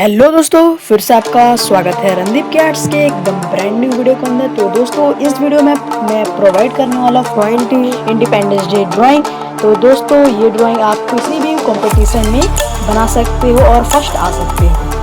Hello दोस्तों, फिर से आपका स्वागत है रणदीप के आर्ट्स के एकदम ब्रांड न्यू वीडियो के अंदर। तो दोस्तों, इस वीडियो में मैं प्रोवाइड करने वाला 20 इंडिपेंडेंस डे ड्राइंग। तो दोस्तों, ये ड्राइंग आप किसी भी कंपटीशन में बना सकते हो और फर्स्ट आ सकते हो।